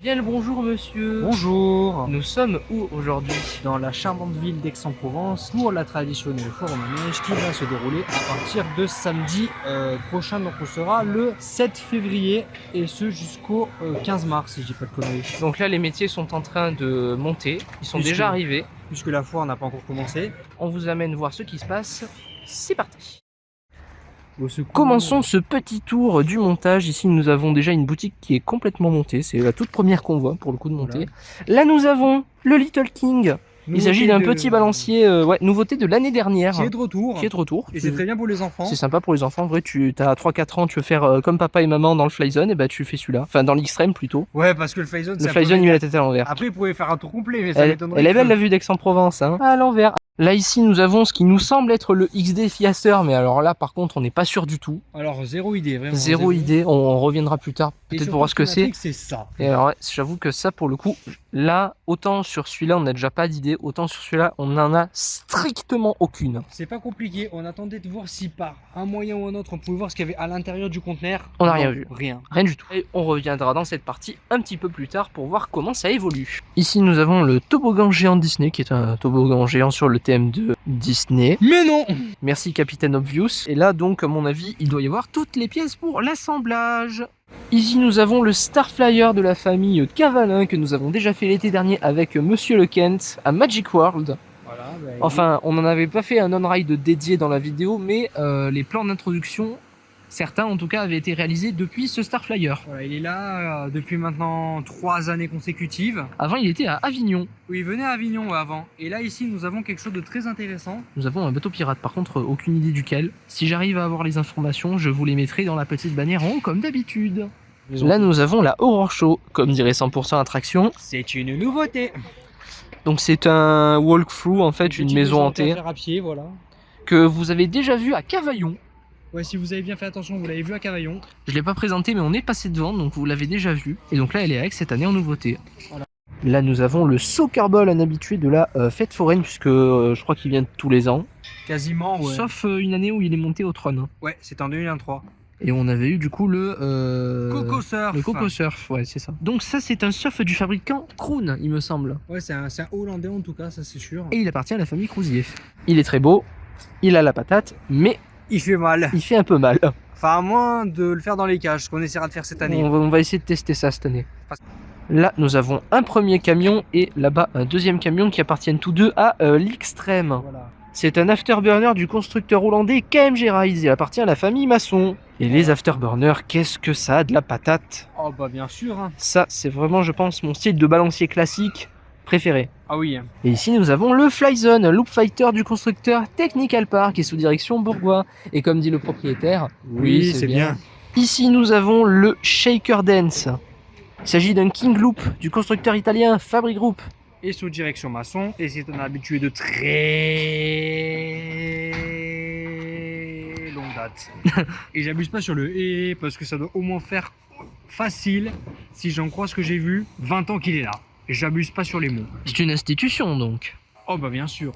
Bien le bonjour monsieur. Bonjour. Nous sommes où aujourd'hui? Dans la charmante ville d'Aix-en-Provence pour la traditionnelle foire au manège qui va se dérouler à partir de samedi prochain. Donc on sera le 7 février et ce jusqu'au 15 mars si je dis pas de conneries. Donc là les métiers sont en train de monter, ils sont déjà arrivés. Puisque la foire n'a pas encore commencé. On vous amène voir ce qui se passe. C'est parti. Commençons ce petit tour du montage. Ici nous avons déjà une boutique qui est complètement montée. C'est la toute première qu'on voit pour le coup de monter. Là nous avons le Little King. Il s'agit d'un petit balancier, nouveauté de l'année dernière. Qui est de retour. Et c'est très bien pour les enfants. C'est sympa pour les enfants. En vrai, tu as 3-4 ans, tu veux faire comme papa et maman dans le Flyzone, et bah tu fais celui-là. Enfin, dans l'Extrême plutôt. Ouais, parce que le Flyzone, Le Flyzone, il met la tête à l'envers. Après, vous pouvez faire un tour complet, mais ça m'étonnerait. Elle est belle la vue d'Aix-en-Provence, hein. À l'envers. Là, ici, nous avons ce qui nous semble être le XD Fiaster, mais alors là, par contre, on n'est pas sûr du tout. Alors, zéro idée, vraiment. Zéro idée. On reviendra plus tard, peut-être pour voir ce que c'est. C'est ça. Et alors, ouais, j'avoue que ça, pour le coup, là, autant sur celui-là, on n'a déjà pas d'idée, autant sur celui-là, on n'en a strictement aucune. C'est pas compliqué, on attendait de voir si par un moyen ou un autre, on pouvait voir ce qu'il y avait à l'intérieur du conteneur. On n'a rien vu. Rien. Rien du tout. Et on reviendra dans cette partie un petit peu plus tard pour voir comment ça évolue. Ici, nous avons le toboggan géant Disney, qui est un toboggan géant sur le thème de Disney. Mais non! Merci Captain Obvious. Et là, donc, à mon avis, il doit y avoir toutes les pièces pour l'assemblage. Ici, nous avons le Starflyer de la famille Cavalin que nous avons déjà fait l'été dernier avec Monsieur le Kent à Magic World. Voilà, Enfin, on n'en avait pas fait un on-ride dédié dans la vidéo, mais les plans d'introduction, certains en tout cas, avaient été réalisés depuis ce Starflyer. Voilà, il est là depuis maintenant 3 années consécutives. Avant, il était à Avignon. Oui, il venait à Avignon avant. Et là, ici, nous avons quelque chose de très intéressant. Nous avons un bateau pirate, par contre, aucune idée duquel. Si j'arrive à avoir les informations, je vous les mettrai dans la petite bannière en haut, comme d'habitude. Là, nous avons la Horror Show, comme dirait 100% Attraction. C'est une nouveauté. Donc c'est un walkthrough, en fait, une maison hantée. À pied, voilà. Que vous avez déjà vu à Cavaillon. Ouais, si vous avez bien fait attention, vous l'avez vu à Cavaillon. Je ne l'ai pas présenté, mais on est passé devant, donc vous l'avez déjà vu. Et donc là, elle est avec cette année en nouveauté. Voilà. Là, nous avons le Soccer Ball, un habitué de la fête foraine, puisque je crois qu'il vient tous les ans. Quasiment, ouais. Sauf une année où il est monté au trône. Ouais, c'est en 2023. Et on avait eu du coup le Coco Surf. Le Coco Surf, ouais, c'est ça. Donc ça, c'est un surf du fabricant Kroon, il me semble. Ouais, c'est un hollandais en tout cas, ça c'est sûr. Et il appartient à la famille Crousier. Il est très beau, il a la patate, mais il fait mal. Il fait un peu mal. Enfin, à moins de le faire dans les cages, ce qu'on essaiera de faire cette année. On va essayer de tester ça cette année. Là, nous avons un premier camion et là-bas un deuxième camion qui appartiennent tous deux à l'Extrême. Voilà. C'est un afterburner du constructeur hollandais KMG Rise. Il appartient à la famille Masson. Et les afterburners, qu'est-ce que ça a de la patate? Oh bah bien sûr. Hein. Ça, c'est vraiment, je pense, mon style de balancier classique préféré. Ah oui. Et ici, nous avons le Flyzone, Loop Fighter du constructeur Technical Park, qui est sous direction Bourgois. Et comme dit le propriétaire, oui, c'est bien. Ici, nous avons le Shaker Dance. Il s'agit d'un King Loop du constructeur italien Fabri Group. Et sous direction Masson, et c'est un habitué de très longue date. Et j'abuse pas sur le et parce que ça doit au moins faire facile, si j'en crois ce que j'ai vu, 20 ans qu'il est là. J'abuse pas sur les mots. C'est une institution donc. Oh bah bien sûr.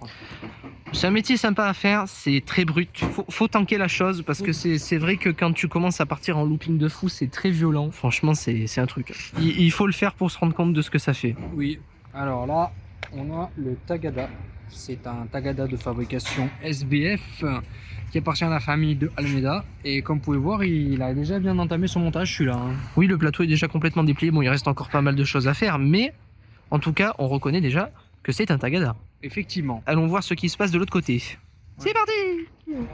C'est un métier sympa à faire, c'est très brut. Faut tanker la chose parce que c'est vrai que quand tu commences à partir en looping de fou, c'est très violent. Franchement, c'est un truc. Il faut le faire pour se rendre compte de ce que ça fait. Oui. Alors là, on a le Tagada. C'est un Tagada de fabrication SBF qui appartient à la famille de Almeida. Et comme vous pouvez voir, il a déjà bien entamé son montage, celui-là. Hein. Oui, le plateau est déjà complètement déplié. Bon, il reste encore pas mal de choses à faire, mais en tout cas, on reconnaît déjà que c'est un Tagada. Effectivement. Allons voir ce qui se passe de l'autre côté. Ouais. C'est parti!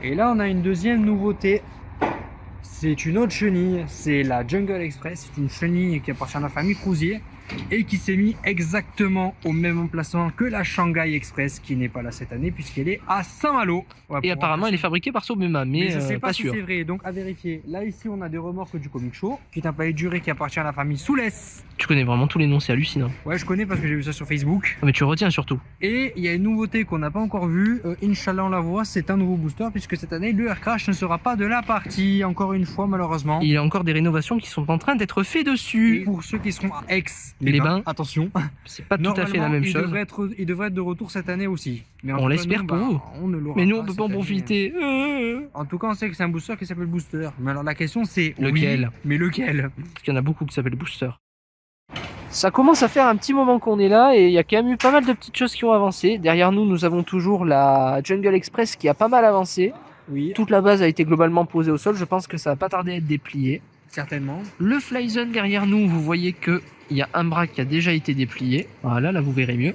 Et là, on a une deuxième nouveauté. C'est une autre chenille. C'est la Jungle Express. C'est une chenille qui appartient à la famille Crousier et qui s'est mis exactement au même emplacement que la Shanghai Express, qui n'est pas là cette année puisqu'elle est à Saint-Malo. Et apparemment, elle est fabriquée par Sobema, mais je sais pas si sûr. c'est vrai, donc à vérifier. Là, ici, on a des remorques du Comic Show, qui est un palais duré qui appartient à la famille Soulès. Tu connais vraiment tous les noms, c'est hallucinant. Ouais, je connais parce que j'ai vu ça sur Facebook. Mais tu retiens surtout. Et il y a une nouveauté qu'on n'a pas encore vue. Inch'Allah, on la voit, c'est un nouveau booster, puisque cette année, le Air Crash ne sera pas de la partie, encore une fois, malheureusement. Il y a encore des rénovations qui sont en train d'être faites dessus. Et pour ceux qui seront à Aix, les bains, attention. C'est pas tout à fait la même chose. Il devrait être de retour cette année aussi. Mais on l'espère pour vous. Mais nous, on peut pas en profiter. En tout cas, on sait que c'est un booster qui s'appelle Booster. Mais alors la question c'est lequel? Oui, mais lequel? Parce qu'il y en a beaucoup qui s'appellent Booster. Ça commence à faire un petit moment qu'on est là et il y a quand même eu pas mal de petites choses qui ont avancé. Derrière nous, nous avons toujours la Jungle Express qui a pas mal avancé. Oui, Toute la base a été globalement posée au sol. Je pense que ça va pas tarder à être déplié. certainement. Le Flyzone derrière nous, vous voyez que il y a un bras qui a déjà été déplié. Voilà, là vous verrez mieux.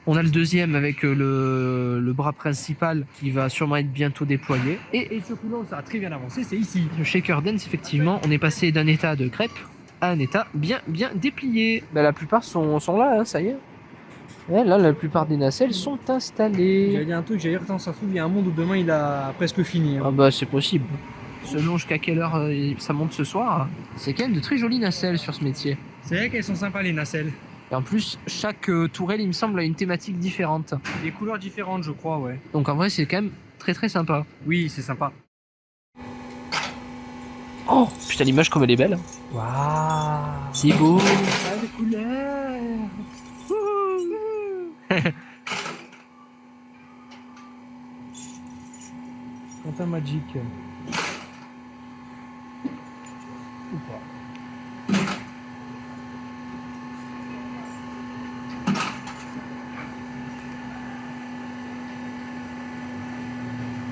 On a le deuxième avec le bras principal qui va sûrement être bientôt déployé. Et surtout là où ça a très bien avancé, c'est ici. Le Shaker Dance, effectivement, on est passé d'un état de crêpe à un état bien déplié. Bah, la plupart sont là, hein, ça y est. Ouais, là, la plupart des nacelles sont installées. J'allais dire un truc, j'allais dire, attends, ça se trouve, il y a un monde où demain il a presque fini. Hein. Ah bah c'est possible. Selon jusqu'à quelle heure ça monte ce soir. C'est quand même de très jolies nacelles sur ce métier. C'est vrai qu'elles sont sympas les nacelles. Et en plus, chaque tourelle, il me semble, a une thématique différente. Des couleurs différentes, je crois, ouais. Donc en vrai, c'est quand même très sympa. Oui, c'est sympa. Oh putain, l'image comme elle est belle. Waouh. C'est beau. Ah, les couleurs. Quentin Magic. Ou pas.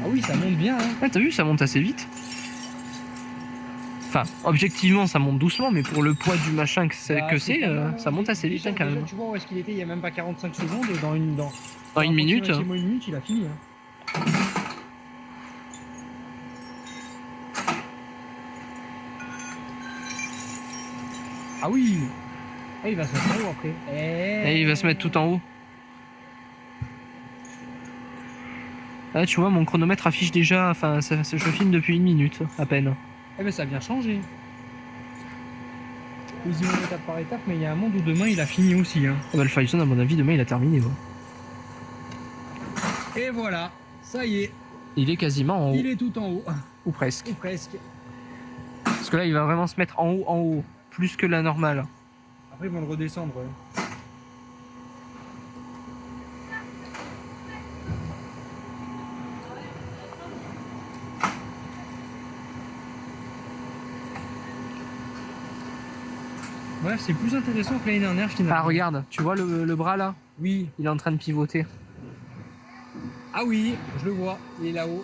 Ah oui, ça monte bien. Hein. Ouais, t'as vu, ça monte assez vite. Enfin, objectivement, ça monte doucement, mais pour le poids du machin que c'est, ça monte assez vite, hein, quand même. Tu vois où est-ce qu'il était il y a même pas 45 secondes dans une minute. Une minute, il a fini. Hein. Ah oui. Ah, il va se mettre en haut après. Et il va se mettre tout en haut. Ah, tu vois, mon chronomètre affiche déjà, enfin, je filme depuis 1 minute, à peine. Eh ben ça a bien changé. Ils y vont étape par étape, mais il y a un monde où demain il a fini aussi. Hein. Ah bah, le Flyzone, à mon avis, demain il a terminé. Ouais. Et voilà, ça y est. Il est quasiment en haut. Il est tout en haut. Ou presque. Ou presque. Parce que là, il va vraiment se mettre en haut, plus que la normale. Après, ils vont le redescendre. Ouais. Bref, c'est plus intéressant que l'année dernière finalement. Ah, regarde, tu vois le bras là? Oui. Il est en train de pivoter. Ah oui, je le vois, il est là-haut.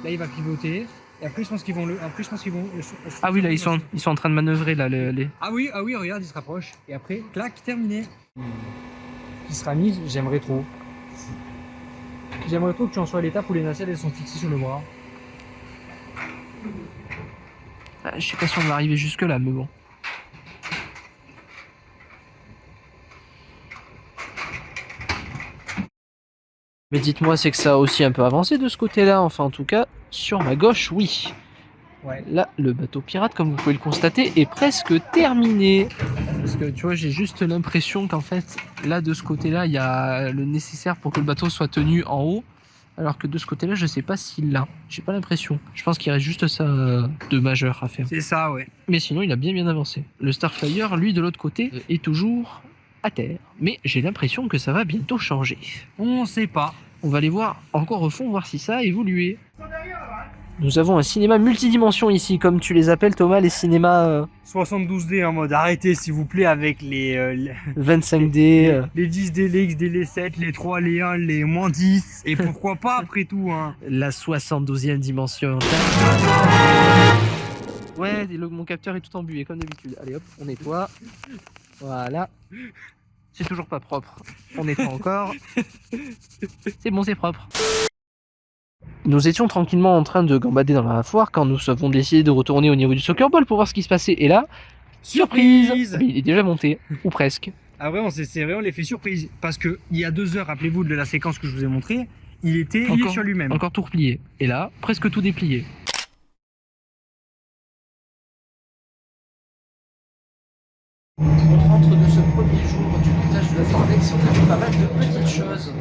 Là, il va pivoter. Et après, je pense qu'ils vont le. Après, je pense qu'ils vont. Ah oui, là, ils sont en train de manœuvrer là. Ah oui, regarde, il se rapproche. Et après, clac, terminé. Qui sera mis, j'aimerais trop. J'aimerais trop que tu en sois à l'étape où les nacelles elles sont fixées sur le bras. Ah, je sais pas si on va arriver jusque là, mais bon. Mais dites-moi, c'est que ça a aussi un peu avancé de ce côté-là, enfin en tout cas, sur ma gauche, oui. Ouais. Là, le bateau pirate, comme vous pouvez le constater, est presque terminé. Parce que tu vois, j'ai juste l'impression qu'en fait, là, de ce côté-là, il y a le nécessaire pour que le bateau soit tenu en haut. Alors que de ce côté-là, je sais pas s'il l'a. J'ai pas l'impression. Je pense qu'il reste juste ça de majeur à faire. C'est ça, ouais. Mais sinon, il a bien avancé. Le Starflyer, lui, de l'autre côté, est toujours à terre. Mais j'ai l'impression que ça va bientôt changer. On sait pas. On va aller voir encore au fond, voir si ça a évolué. Nous avons un cinéma multidimension ici, comme tu les appelles Thomas, les cinémas 72D en mode arrêtez s'il vous plaît avec les 25D. Les 10D, les XD, les 7, les 3, les 1, les moins 10. Et pourquoi pas après tout, hein. La 72e dimension. Ouais, mon capteur est tout embué comme d'habitude. Allez hop, on nettoie. Voilà. C'est toujours pas propre. On nettoie encore. C'est bon, c'est propre. Nous étions tranquillement en train de gambader dans la foire quand nous avons décidé de retourner au niveau du soccer ball pour voir ce qui se passait. Et là, surprise! Il est déjà monté, ou presque. Ah vraiment, c'est vraiment l'effet surprise. Parce que il y a 2 heures, rappelez-vous de la séquence que je vous ai montrée, il était lié sur lui-même. Encore tout replié. Et là, presque tout déplié. On rentre de ce premier jour du montage de la Fornex, on a vu pas mal de petites choses.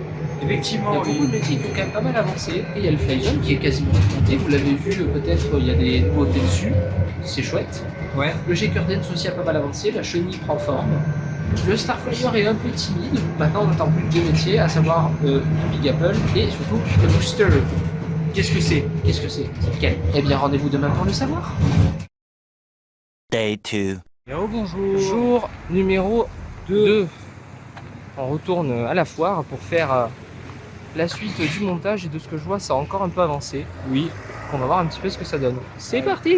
Effectivement, il y a beaucoup de métiers qui ont quand même pas mal avancé. Et il y a le Flyzone qui est quasiment monté. Vous l'avez vu, peut-être il y a des nouveautés dessus. C'est chouette. Ouais. Le Shaker Dance aussi a pas mal avancé. La chenille prend forme. Le Starflyer est un peu timide. Maintenant, on n'attend plus que 2 métiers, à savoir le Big Apple et surtout le Booster. Qu'est-ce que c'est? Qu'est-ce que c'est? C'est lequel? Eh bien, rendez-vous demain pour le savoir. Day 2. Et bonjour. Jour numéro 2. On retourne à la foire pour faire la suite du montage et de ce que je vois ça a encore un peu avancé. Oui. On va voir un petit peu ce que ça donne. C'est parti.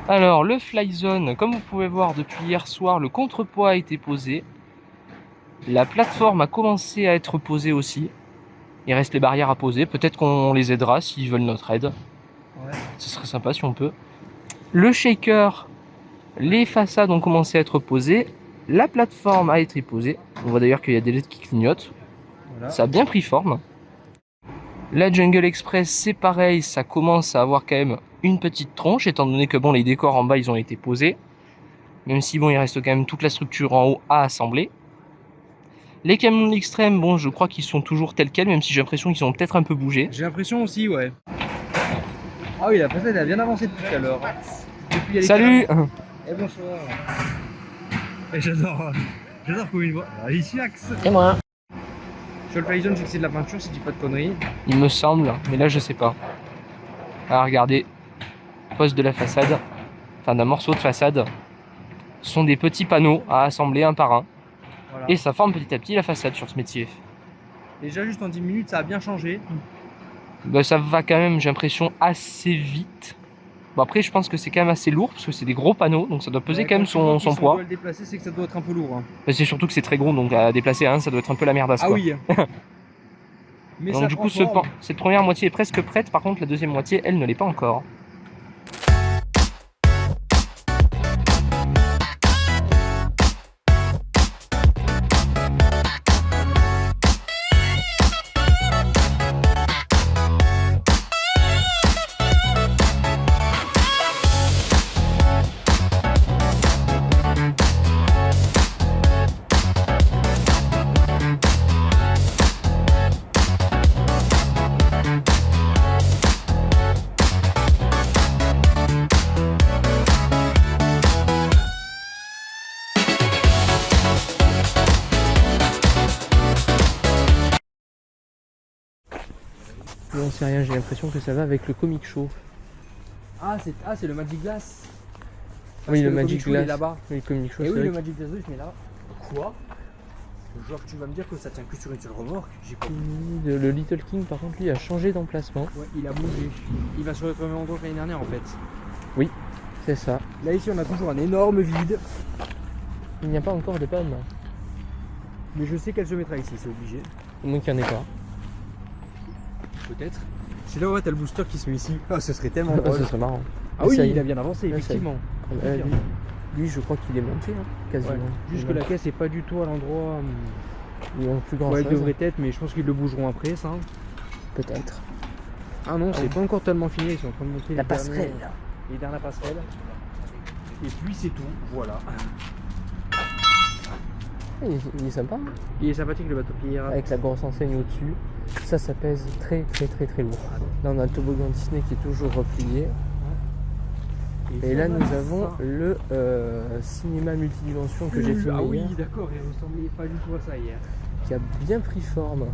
Alors le Flyzone, comme vous pouvez voir depuis hier soir, le contrepoids a été posé. La plateforme a commencé à être posée aussi. Il reste les barrières à poser. Peut-être qu'on les aidera s'ils veulent notre aide. Ouais. Ce serait sympa si on peut. Le shaker, les façades ont commencé à être posées. La plateforme a été posée. On voit d'ailleurs qu'il y a des LED qui clignotent. Voilà. Ça a bien pris forme. La Jungle Express, c'est pareil. Ça commence à avoir quand même une petite tronche, étant donné que bon, les décors en bas, ils ont été posés. Même si bon, il reste quand même toute la structure en haut à assembler. Les camions de l'extrême, bon, je crois qu'ils sont toujours tels quels, même si j'ai l'impression qu'ils ont peut-être un peu bougé. J'ai l'impression aussi, ouais. Ah oui, la façade elle a bien avancé depuis tout à l'heure. Salut. Et bonsoir. Et j'adore comme une voix. Ici Axe. Et moi. Sur le Flyzone, je sais que c'est de la peinture, si je dis pas de conneries. Il me semble, mais là je sais pas. Alors regardez, poste de la façade, enfin d'un morceau de façade, ce sont des petits panneaux à assembler un par un. Voilà. Et ça forme petit à petit la façade sur ce métier. Déjà juste en 10 minutes, ça a bien changé. Bah, ça va quand même, j'ai l'impression, assez vite. Bon après je pense que c'est quand même assez lourd, parce que c'est des gros panneaux, donc ça doit peser quand même son Si on poids. doit le déplacer, c'est que ça doit être un peu lourd. Hein. Bah, c'est surtout que c'est très gros, donc à déplacer, hein, ça doit être un peu la merdasse. Ah quoi. oui. Mais donc ça du prend coup, forme. cette première moitié est presque prête, par contre la deuxième moitié, elle ne l'est pas encore. J'en sais rien, j'ai l'impression que ça va avec le Comic Show. Ah, c'est le Magic Glass. Oui, le Comic Magic Show, il est Glass. là-bas. Oui, le Comic Show, Et c'est oui, vrai le Magic Glass, il se met là. Quoi? Genre, tu vas me dire que ça tient que sur une seule remorque? J'ai pas que le Little King, par contre, lui, a changé d'emplacement. Ouais, il a bougé. Il va sur le même endroit que l'année dernière en fait. Oui, c'est ça. Là, ici, on a toujours un énorme vide. Il n'y a pas encore de panne. Mais je sais qu'elle se mettra ici, c'est obligé. Au moins qu'il n'y en ait pas. Peut-être. C'est là où t'as le booster qui se met ici. Ah, ce serait tellement Ce drôle. serait marrant. Ah oui, ça y est. il a bien avancé, Là, ça y est. effectivement. Lui, je crois qu'il est monté, hein, quasiment. Ouais. Juste que la caisse est pas du tout à l'endroit. Il manque plus grand Ouais, chose. elle devrait être, mais je pense qu'ils le bougeront après, ça. Peut-être. Ah non, c'est pas encore tellement fini, ils sont en train de monter La les passerelle. les dernières passerelles. Et puis c'est tout, voilà. Il est sympa. Hein. Il est sympathique le bateau pirate. Avec la grosse enseigne au-dessus. Ça pèse très lourd. Là, on a le toboggan Disney qui est toujours replié. Et là, nous avons le cinéma multidimension que j'ai filmé Ah oui, hier, d'accord, il ressemblait pas du tout à ça hier. qui a bien pris forme.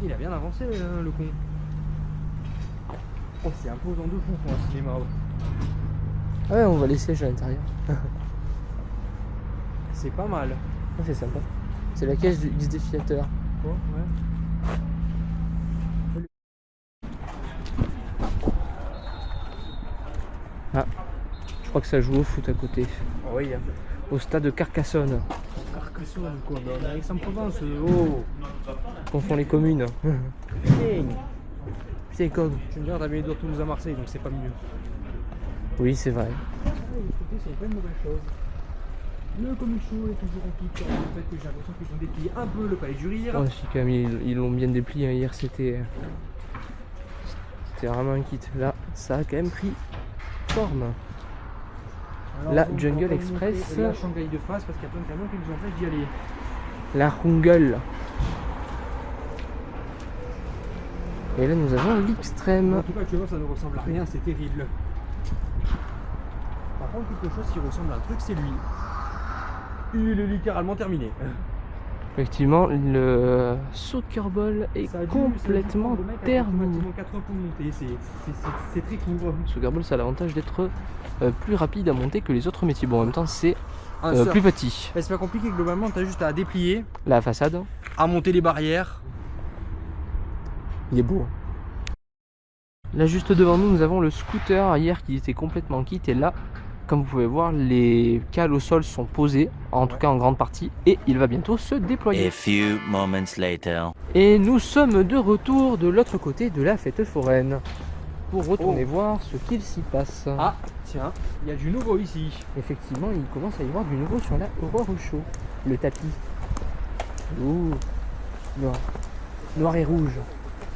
Il a bien avancé le con. Oh, c'est imposant de fou pour un cinéma. Ah ouais, on va les sièges à l'intérieur. C'est pas mal. Ah, c'est sympa. C'est la caisse du X Défiateur. Quoi? Ouais. Ah, je crois que ça joue au foot à côté. Oh, oui. Au stade de Carcassonne. Carcassonne, quoi. On est à Aix-en-Provence. Oh. On confond les communes. Putain, Cog. Tu me dis, t'as mis les doigts Toulouse à Marseille, donc c'est pas mieux. Oui, c'est vrai. Écoutez, c'est pas une mauvaise chose. Le Comic Show est toujours en pique. En fait, j'ai l'impression qu'ils ont déplié un peu le palais du rire. Oh, si, quand même, ils l'ont bien déplié. Hein. Hier, c'était vraiment un kit. Là, ça a quand même pris forme. Alors, La on Jungle va Express. la Shanghai de face parce qu'il y a plein de camions qui nous empêchent d'y aller. La Rungle. Et là, nous avons l'extrême. En tout cas, tu vois, ça ne ressemble à rien, c'est terrible. Par contre, quelque chose qui ressemble à un truc, c'est lui. Il est littéralement terminé. Effectivement, le soccer ball est complètement terminé. 4 heures pour monter, c'est très court. Le soccer ball, ça a l'avantage d'être plus rapide à monter que les autres métiers. Bon, en même temps, c'est plus petit. C'est pas compliqué, globalement, t'as juste à déplier, La façade, à monter les barrières. il est beau. Là, juste devant nous, nous avons le scooter arrière qui était complètement quitte. Et là, comme vous pouvez voir, les cales au sol sont posées, en tout cas en grande partie, et il va bientôt se déployer. A few moments later. Et nous sommes de retour de l'autre côté de la fête foraine pour retourner voir ce qu'il s'y passe. Ah, tiens, il y a du nouveau ici. Effectivement, il commence à y avoir du nouveau sur la Horror Show. Le tapis. Ouh, noir. Noir et rouge.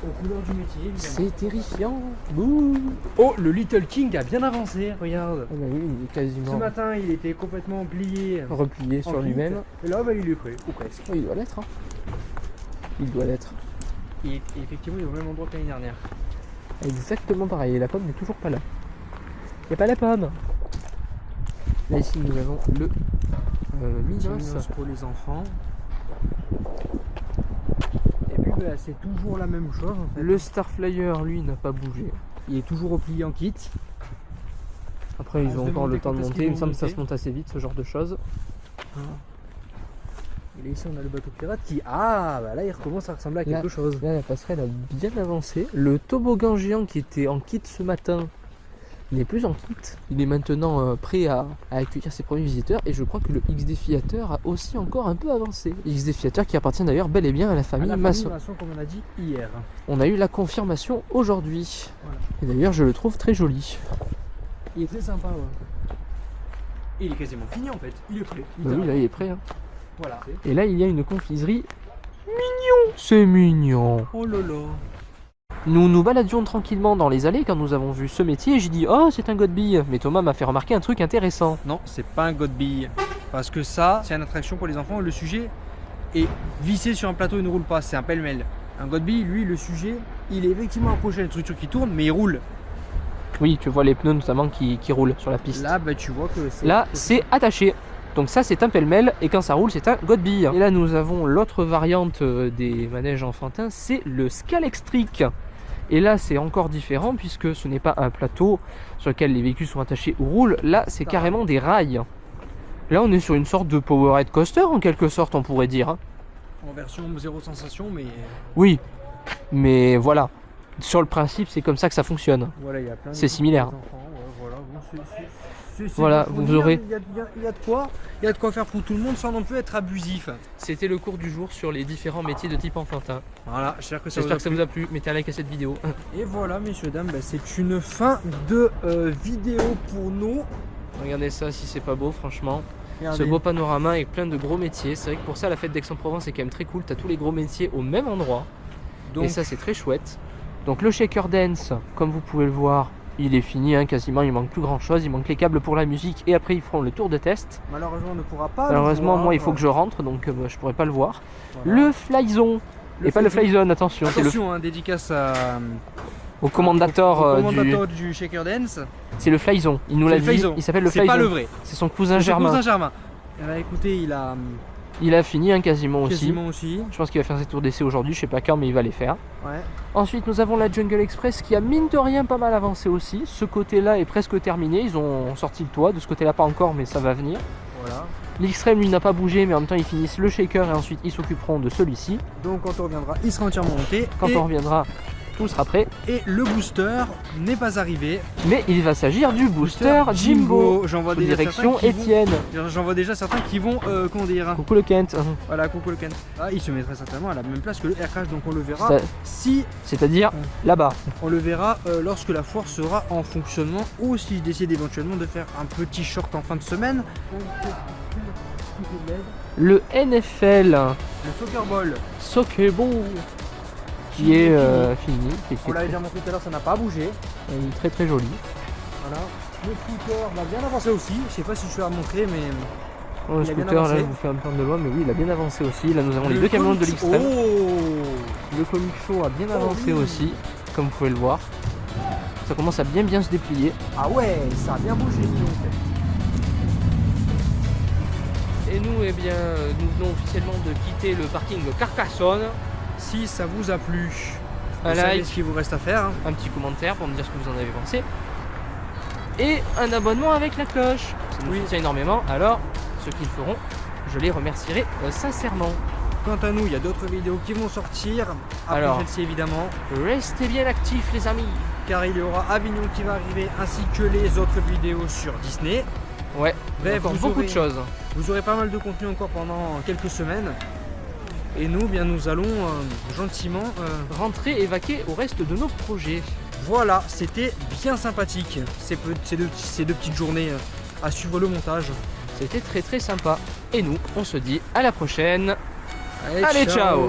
Aux couleurs du métier, évidemment. C'est terrifiant. Ouh. Oh, le Little King a bien avancé, regarde. Ah bah oui, il est quasiment Ce matin, il était complètement plié. replié sur en lui-même. kit. Et là, bah, il est prêt, ou presque. Oh, il doit l'être. Hein. Il doit l'être. Et effectivement, il est au même endroit que l'année dernière. Exactement pareil. Et la pomme n'est toujours pas là. Il n'y a pas la pomme. Là, ici, nous avons le Minos. Pour les enfants. Et puis, bah, c'est toujours la même chose, en fait. Le Starflyer, lui, n'a pas bougé. Il est toujours replié en kit. Après, ils On ont se encore le demandait temps de quand est-ce monter. qu'ils Il me vont semble que ça monter. se monte assez vite, ce genre de choses. Et là, ici, on a le bateau pirate qui... Ah, bah là, il recommence à ressembler à quelque Là, chose. Là, la passerelle a bien avancé. Le toboggan géant qui était en kit ce matin n'est plus en kit. Il est maintenant prêt à accueillir ses premiers visiteurs. Et je crois que le X-Défiateur a aussi encore un peu avancé. X-Défiateur qui appartient d'ailleurs bel et bien à la famille Masson. Comme on a dit hier. On a eu la confirmation aujourd'hui. Voilà. Et d'ailleurs, je le trouve très joli. Il est très sympa, ouais. Et il est quasiment fini, en fait. Il est prêt. Bah oui, là, il est prêt. Hein. Voilà. Et là, il y a une confiserie. Mignon. C'est mignon. Oh lolo. Nous nous baladions tranquillement dans les allées quand nous avons vu ce métier et j'ai dit oh c'est un godbille, mais Thomas m'a fait remarquer un truc intéressant. Non, c'est pas un godbille. Parce que ça, c'est une attraction pour les enfants. Le sujet est vissé sur un plateau, il ne roule pas. C'est un pêle-mêle. Un godbille, lui, le sujet, il est effectivement accroché à une structure qui tourne, mais il roule. Oui, tu vois les pneus notamment qui roulent sur la piste. Là, bah, tu vois que c'est... Là, c'est attaché. Donc ça c'est un pêle-mêle et quand ça roule c'est un godbille. Et là nous avons l'autre variante des manèges enfantins, c'est le Scalextric. Et là c'est encore différent puisque ce n'est pas un plateau sur lequel les véhicules sont attachés ou roulent, là c'est carrément des rails. Là on est sur une sorte de powerhead coaster en quelque sorte on pourrait dire. En version zéro sensation, mais... Oui, mais voilà, sur le principe c'est comme ça que ça fonctionne. Voilà, il y a plein de... C'est similaire. Enfants, ouais, voilà, bon, c'est Voilà, faut vous dire, aurez- Il y a de quoi faire pour tout le monde sans non plus être abusif. C'était le cours du jour sur les différents métiers de type enfantin. Voilà, j'espère que ça J'espère que ça plu. vous a plu, mettez un like à cette vidéo. Et voilà, messieurs, dames, bah, c'est une fin de vidéo pour nous. Regardez ça si c'est pas beau franchement. Regardez. Ce beau panorama avec plein de gros métiers. C'est vrai que pour ça la fête d'Aix-en-Provence est quand même très cool. T'as tous les gros métiers au même endroit. Donc, Et ça c'est très chouette. Donc le shaker dance, comme vous pouvez le voir, il est fini hein, quasiment. Il manque plus grand chose. Il manque les câbles pour la musique et après ils feront le tour de test. malheureusement, on ne pourra pas. Malheureusement le voir. moi il faut que je rentre donc je pourrais pas le voir. Voilà. Le flyzone. Et pas le flyzone, attention. C'est le Attention, hein, dédicace au commandateur au commandateur du Shaker Dance. C'est le flyzone. Il nous l'a C'est le dit. Flyzone. Il s'appelle le C'est pas le flyzone. vrai. C'est son cousin C'est son Germain. cousin Germain. Eh ben, écoutez, il a Il a fini hein, quasiment aussi. quasiment aussi. Je pense qu'il va faire ses tours d'essai aujourd'hui. Je sais pas quand mais il va les faire. Ouais. Ensuite, nous avons la Jungle Express qui a mine de rien pas mal avancé aussi. Ce côté-là est presque terminé. Ils ont sorti le toit. De ce côté-là, pas encore, mais ça va venir. Voilà. L'Extreme, lui, n'a pas bougé, mais en même temps, ils finissent le shaker et ensuite ils s'occuperont de celui-ci. Donc quand on reviendra, il sera entièrement monté. Quand et, on reviendra, tout sera prêt. et le booster n'est pas arrivé. Mais il va s'agir du booster Jimbo. J'en vois Sous déjà direction certains qui vont- Étienne. J'en vois déjà certains qui vont, comment dire, Coucou le Kent. voilà, coucou le Ken. Ah, il se mettrait certainement à la même place que le Aircrash, donc on le verra. Ça- Si C'est-à-dire là-bas. on le verra lorsque la foire sera en fonctionnement ou s'il décide éventuellement de faire un petit short en fin de semaine. Le NFL Le Soccer Ball, Soccer Ball qui est fini. Qui est on l'avait déjà montré tout à l'heure, ça n'a pas bougé. très très joli. Voilà. Le scooter va bien avancer aussi. Je sais pas si je vais la montrer, mais Le Il a bien scooter, là, avancé. je vous fais un plan de loin, mais oui, il a bien avancé aussi. Là, nous avons les Le deux camions de comic- l'Extrême. Oh, Le Comic Show a bien avancé oui. aussi, comme vous pouvez le voir. Ça commence à bien se déplier. ah ouais, ça a bien bougé. dis donc. Et nous, nous, eh bien, nous venons officiellement de quitter le parking de Carcassonne. Si ça vous a plu, vous Un savez like, ce qu'il vous reste à faire. Hein. un petit commentaire pour me dire ce que vous en avez pensé. Et un abonnement avec la cloche. Ça nous soutient énormément. Alors, ceux qui le feront, je les remercierai sincèrement. Quant à nous, il y a d'autres vidéos qui vont sortir. Après Alors. celle-ci évidemment. Restez bien actifs les amis. Car il y aura Avignon qui va arriver ainsi que les autres vidéos sur Disney. Ouais, Bref, encore vous beaucoup aurez- de choses. Vous aurez pas mal de contenu encore pendant quelques semaines. Et nous, bien, nous allons gentiment. Rentrer et vaquer au reste de nos projets. Voilà, c'était bien sympathique ces deux petites journées à suivre le montage. C'était très très sympa. Et nous, on se dit à la prochaine. Allez, ciao.